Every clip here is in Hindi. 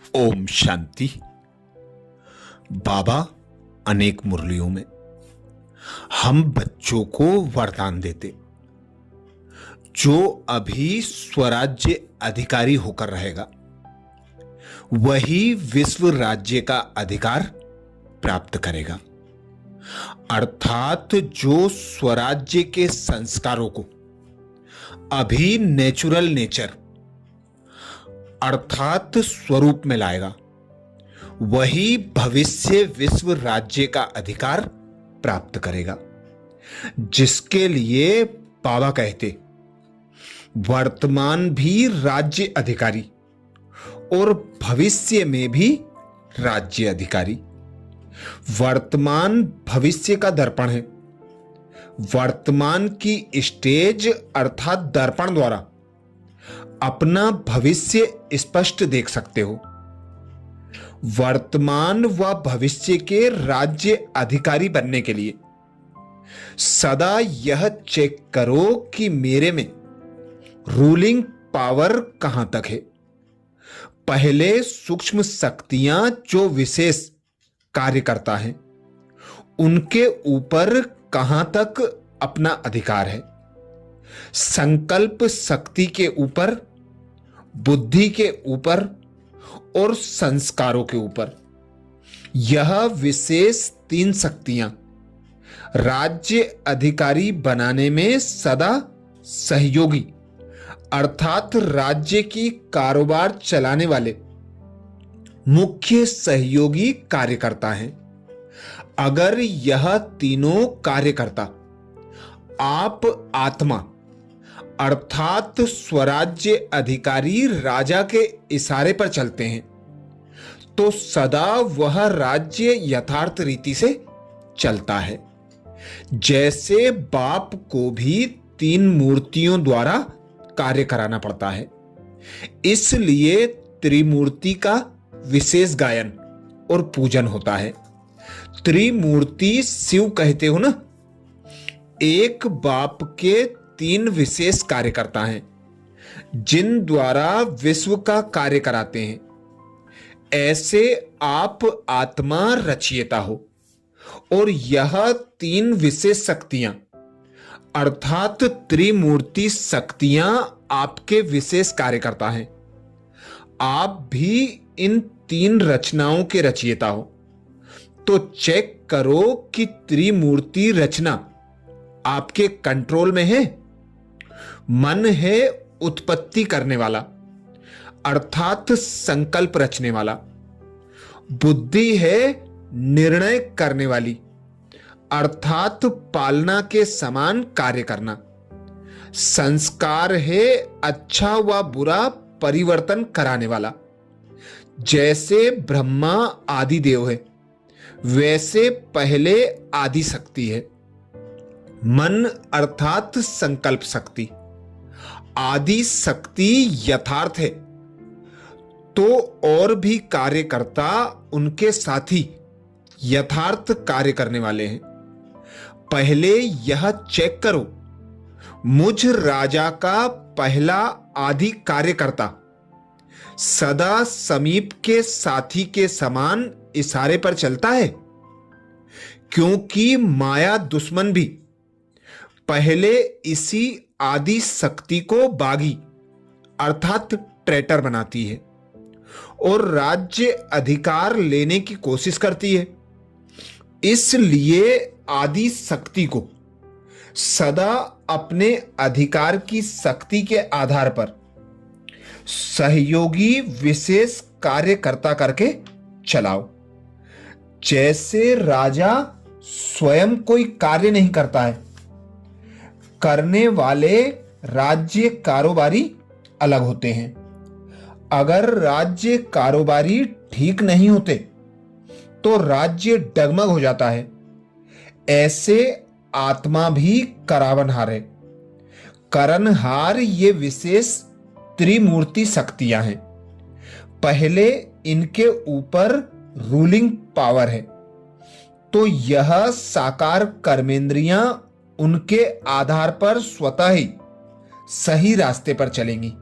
ओम शांति। बाबा अनेक मुरलियों में हम बच्चों को वरदान देते, जो अभी स्वराज्य अधिकारी होकर रहेगा वही विश्व राज्य का अधिकार प्राप्त करेगा। अर्थात जो स्वराज्य के संस्कारों को अभी नेचुरल नेचर अर्थात स्वरूप में लाएगा वही भविष्य विश्व राज्य का अधिकार प्राप्त करेगा, जिसके लिए बाबा कहते वर्तमान भी राज्य अधिकारी और भविष्य में भी राज्य अधिकारी। वर्तमान भविष्य का दर्पण है। वर्तमान की स्टेज अर्थात दर्पण द्वारा अपना भविष्य स्पष्ट देख सकते हो। वर्तमान व भविष्य के राज्य अधिकारी बनने के लिए सदा यह चेक करो कि मेरे में रूलिंग पावर कहां तक है। पहले सूक्ष्म शक्तियां जो विशेष कार्य करता है उनके ऊपर कहां तक अपना अधिकार है। संकल्प शक्ति के ऊपर, बुद्धि के ऊपर और संस्कारों के ऊपर यह विशेष तीन शक्तियां राज्य अधिकारी बनाने में सदा सहयोगी अर्थात राज्य की कारोबार चलाने वाले मुख्य सहयोगी कार्यकर्ता हैं। अगर यह तीनों कार्यकर्ता आप आत्मा अर्थात स्वराज्य अधिकारी राजा के इशारे पर चलते हैं तो सदा वह राज्य यथार्थ रीति से चलता है। जैसे बाप को भी तीन मूर्तियों द्वारा कार्य कराना पड़ता है, इसलिए त्रिमूर्ति का विशेष गायन और पूजन होता है। त्रिमूर्ति शिव कहते हो ना। एक बाप के तीन विशेष कार्यकर्ता हैं जिन द्वारा विश्व का कार्य कराते हैं। ऐसे आप आत्मा रचयिता हो और यह तीन विशेष शक्तियां अर्थात त्रिमूर्ति शक्तियां आपके विशेष कार्यकर्ता हैं। आप भी इन तीन रचनाओं के रचयिता हो। तो चेक करो कि त्रिमूर्ति रचना आपके कंट्रोल में है। मन है उत्पत्ति करने वाला अर्थात संकल्प रचने वाला। बुद्धि है निर्णय करने वाली अर्थात पालना के समान कार्य करना। संस्कार है अच्छा व बुरा परिवर्तन कराने वाला। जैसे ब्रह्मा आदि देव है वैसे पहले आदि शक्ति है। मन अर्थात संकल्प शक्ति। आदि शक्ति यथार्थ है तो और भी कार्यकर्ता उनके साथी यथार्थ कार्य करने वाले हैं। पहले यह चेक करो मुझ राजा का पहला आदि कार्यकर्ता सदा समीप के साथी के समान इशारे पर चलता है, क्योंकि माया दुश्मन भी पहले इसी आदि शक्ति को बागी अर्थात ट्रेटर बनाती है और राज्य अधिकार लेने की कोशिश करती है। इसलिए आदि शक्ति को सदा अपने अधिकार की शक्ति के आधार पर सहयोगी विशेष कार्यकर्ता करके चलाओ। जैसे राजा स्वयं कोई कार्य नहीं करता है, करने वाले राज्य कारोबारी अलग होते हैं। अगर राज्य कारोबारी ठीक नहीं होते तो राज्य डगमग हो जाता है। ऐसे आत्मा भी करावनहार है। करनहार ये विशेष त्रिमूर्ति शक्तियां हैं। पहले इनके ऊपर रूलिंग पावर है तो यह साकार कर्मेंद्रियां उनके आधार पर स्वतः ही सही रास्ते पर चलेंगी।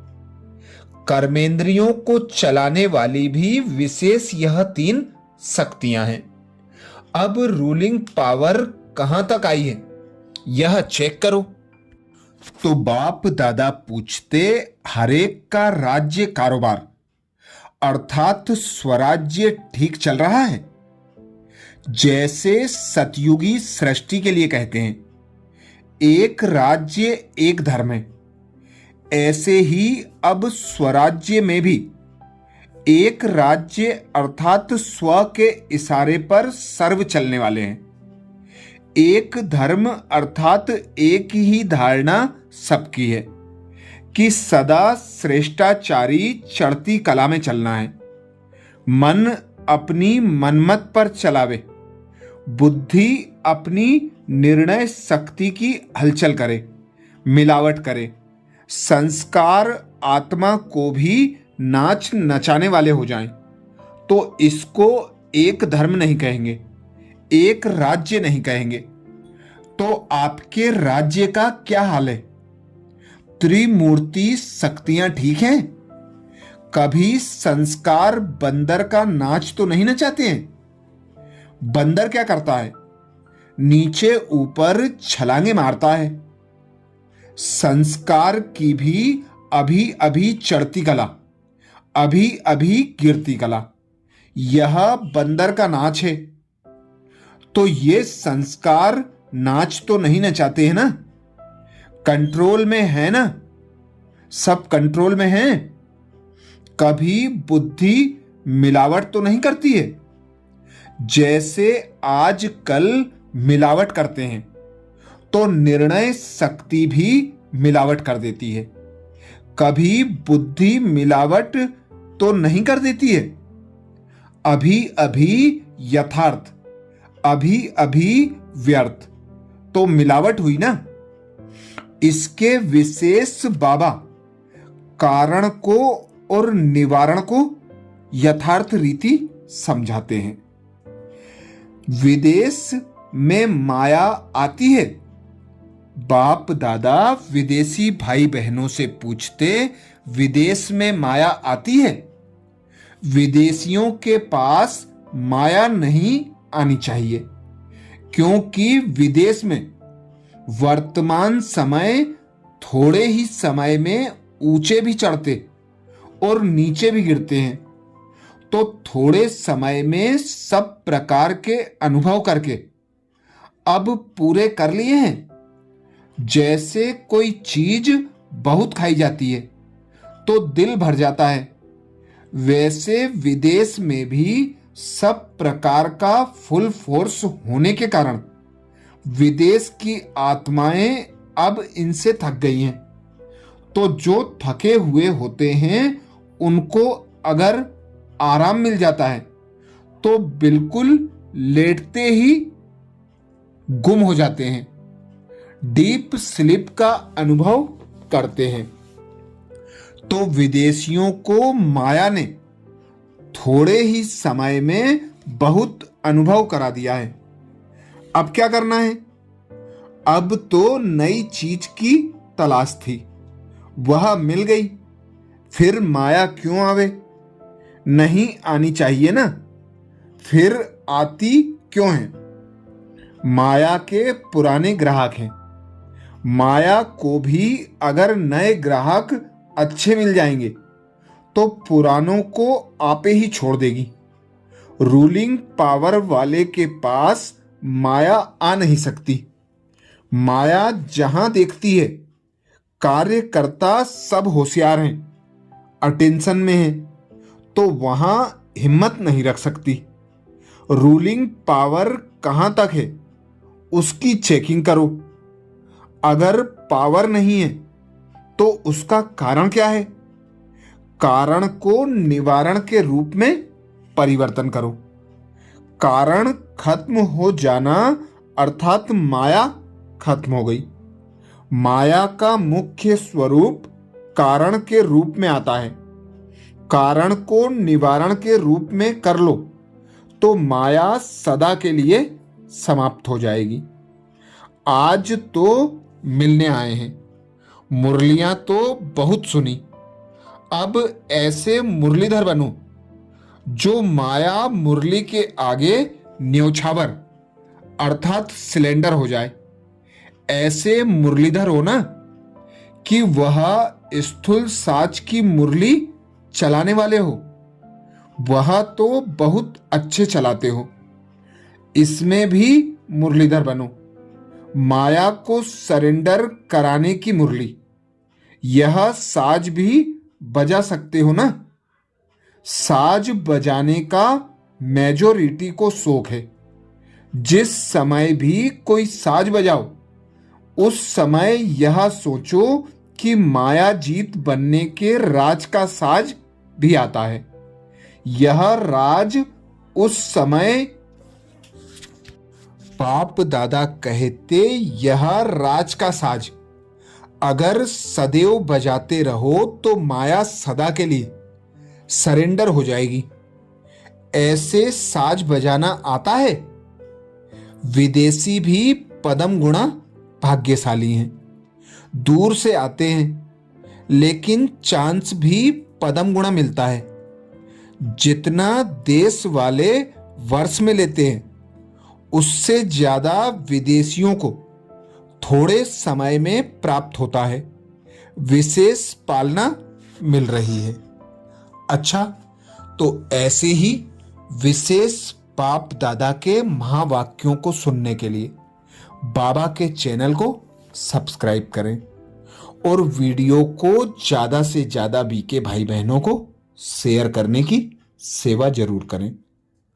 कर्मेंद्रियों को चलाने वाली भी विशेष यह 3 शक्तियां हैं। अब रूलिंग पावर कहां तक आई है यह चेक करो। तो बाप दादा पूछते, हरेक का राज्य कारोबार अर्थात स्वराज्य ठीक चल रहा है? जैसे सतयुगी सृष्टि के लिए कहते हैं एक राज्य एक धर्म है, ऐसे ही अब स्वराज्य में भी एक राज्य अर्थात स्व के इशारे पर सर्व चलने वाले हैं। एक धर्म अर्थात एक ही धारणा सबकी है कि सदा श्रेष्ठाचारी चढ़ती कला में चलना है। मन अपनी मनमत पर चलावे, बुद्धि अपनी निर्णय शक्ति की हलचल करे, मिलावट करे। संस्कार आत्मा को भी नाच नचाने वाले हो जाएं, तो इसको एक धर्म नहीं कहेंगे, एक राज्य नहीं कहेंगे। तो आपके राज्य का क्या हाल है? त्रिमूर्ति शक्तियां ठीक हैं? कभी संस्कार बंदर का नाच तो नहीं नचाते हैं? बंदर क्या करता है? नीचे ऊपर छलांगे मारता है। संस्कार की भी अभी अभी चढ़ती कला, अभी अभी गिरती कला, यह बंदर का नाच है। तो ये संस्कार नाच तो नहीं नचाते हैं ना? कंट्रोल में है ना? सब कंट्रोल में है। कभी बुद्धि मिलावट तो नहीं करती है? जैसे आजकल मिलावट करते हैं तो निर्णय शक्ति भी मिलावट कर देती है। कभी बुद्धि मिलावट तो नहीं कर देती है? अभी अभी यथार्थ, अभी अभी व्यर्थ, तो मिलावट हुई ना? इसके विशेष बाबा कारण को और निवारण को यथार्थ रीति समझाते हैं। विदेश में माया आती है? बाप दादा विदेशी भाई बहनों से पूछते, विदेश में माया आती है? विदेशियों के पास माया नहीं आनी चाहिए, क्योंकि विदेश में वर्तमान समय थोड़े ही समय में ऊंचे भी चढ़ते और नीचे भी गिरते हैं। तो थोड़े समय में सब प्रकार के अनुभव करके अब पूरे कर लिए हैं। जैसे कोई चीज बहुत खाई जाती है तो दिल भर जाता है, वैसे विदेश में भी सब प्रकार का फुल फोर्स होने के कारण विदेश की आत्माएं अब इनसे थक गई हैं। तो जो थके हुए होते हैं उनको अगर आराम मिल जाता है तो बिल्कुल लेटते ही गुम हो जाते हैं, डीप स्लीप का अनुभव करते हैं। तो विदेशियों को माया ने थोड़े ही समय में बहुत अनुभव करा दिया है। अब क्या करना है? अब तो नई चीज की तलाश थी, वह मिल गई, फिर माया क्यों आवे? नहीं आनी चाहिए ना, फिर आती क्यों है? माया के पुराने ग्राहक हैं। माया को भी अगर नए ग्राहक अच्छे मिल जाएंगे तो पुरानों को आपे ही छोड़ देगी। रूलिंग पावर वाले के पास माया आ नहीं सकती। माया जहां देखती है, कार्यकर्ता सब होशियार हैं, अटेंशन में हैं, तो वहां हिम्मत नहीं रख सकती। रूलिंग पावर कहां तक है उसकी चेकिंग करो। अगर पावर नहीं है तो उसका कारण क्या है? कारण को निवारण के रूप में परिवर्तन करो। कारण खत्म हो जाना अर्थात माया खत्म हो गई। माया का मुख्य स्वरूप कारण के रूप में आता है। कारण को निवारण के रूप में कर लो तो माया सदा के लिए समाप्त हो जाएगी। आज तो मिलने आए हैं, मुरलियां तो बहुत सुनी, अब ऐसे मुरलीधर बनो जो माया मुरली के आगे न्योछावर अर्थात सिलेंडर हो जाए। ऐसे मुरलीधर हो ना कि वह स्थूल साज की मुरली चलाने वाले हो। वह तो बहुत अच्छे चलाते हो, इसमें भी मुरलीधर बनो। माया को सरेंडर कराने की मुरली। यह साज भी बजा सकते हो ना। साज बजाने का मेजोरिटी को शौक है। जिस समय भी कोई साज बजाओ उस समय यह सोचो कि माया जीत बनने के राज का साज भी आता है। यह राज उस समय बाप दादा कहते, यह राज का साज अगर सदैव बजाते रहो तो माया सदा के लिए सरेंडर हो जाएगी। ऐसे साज बजाना आता है। विदेशी भी पदम गुणा भाग्यशाली हैं। दूर से आते हैं लेकिन चांस भी पदम गुणा मिलता है। जितना देश वाले वर्ष में लेते हैं उससे ज्यादा विदेशियों को थोड़े समय में प्राप्त होता है। विशेष पालना मिल रही है। अच्छा, तो ऐसे ही विशेष बाप दादा के महावाक्यों को सुनने के लिए बाबा के चैनल को सब्सक्राइब करें और वीडियो को ज्यादा से ज्यादा बीके भाई बहनों को शेयर करने की सेवा जरूर करें।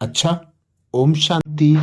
अच्छा, ओम शांति।